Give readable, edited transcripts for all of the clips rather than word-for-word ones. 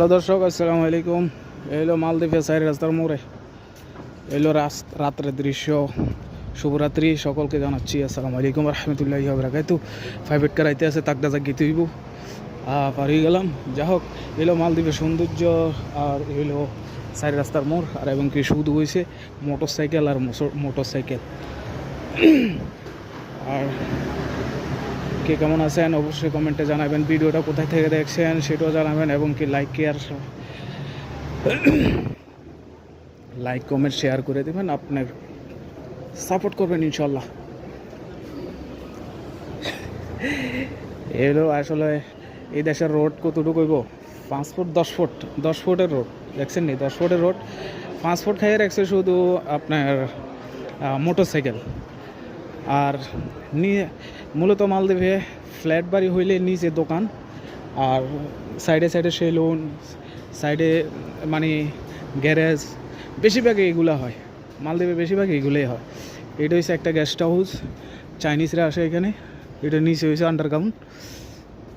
Hello দর্শক, আসসালামু আলাইকুম। এলো মালদ্বীপের সাইড রাস্তার মোড়ে এলো রাত্রের দৃশ্য। শুভরাত্রি, সকলকে জানাচ্ছি আসসালামু আলাইকুম রহমতুল্লাহি ওয়া বারাকাতুহু। 5 করাইতে আছে তাকদা জাগিতে হইব, পারিয়ে গেলাম। যা হোক, এলো মালদ্বীপের সৌন্দর্য আর এলো সাইড রাস্তার মোড়। আর এবং কি শুধু হয়েছে মোটর সাইকেল আর মোটর সাইকেল। আর কে কেমন আছেন অবশ্যই কমেন্টে জানাবেন। ভিডিওটা কোথায় থেকে দেখছেন সেটাও জানাবেন, এবং কি লাইক কমেন্ট শেয়ার করে দেবেন। আপনার সাপোর্ট করবেন ইনশাল্লাহ। এলো আসলে এই দেশের রোড কতটুকু হইব? 5 ফুট 10 ফুটের রোড দেখছেন নি? 10 ফুটের রোড 5 ফুট খাইয়ে রাখছে শুধু আপনার মোটর সাইকেল। আর মূলত মালদ্বীপে ফ্ল্যাট বাড়ি হইলে নিচে দোকান, আর সাইডে সাইডে সেলুন, সাইডে মানে গ্যারেজ, বেশিরভাগ এইগুলো হয় মালদ্বীপে, বেশিরভাগ এইগুলোই হয়। এটা হচ্ছে একটা গেস্ট হাউস, চাইনিজরা আসে এখানে। এটা নিচে হয়েছে আন্ডারগ্রাউন্ড।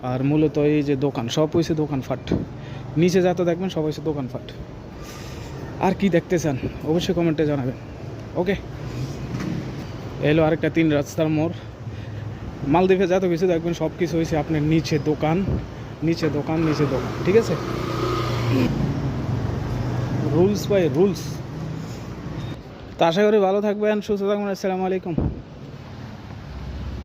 আর মূলত এই যে দোকান, সব হয়েছে দোকানপাট। নিচে যত দেখবেন সব হয়েছে দোকানপাট। আর কি দেখতে চান অবশ্যই কমেন্টে জানাবেন। ওকে, এলো আরেকটা 3 রাস্তার মোড়। মালদ্বীপে যত কিছু দেখবেন সব কিছু হয়েছে আপনার নিচে দোকান, নিচে দোকান, নিচে দোকান। ঠিক আছে, রুলস বাই রুলস। তো আশা করি ভালো থাকবেন, সুস্থ থাকবেন। আসসালামু আলাইকুম।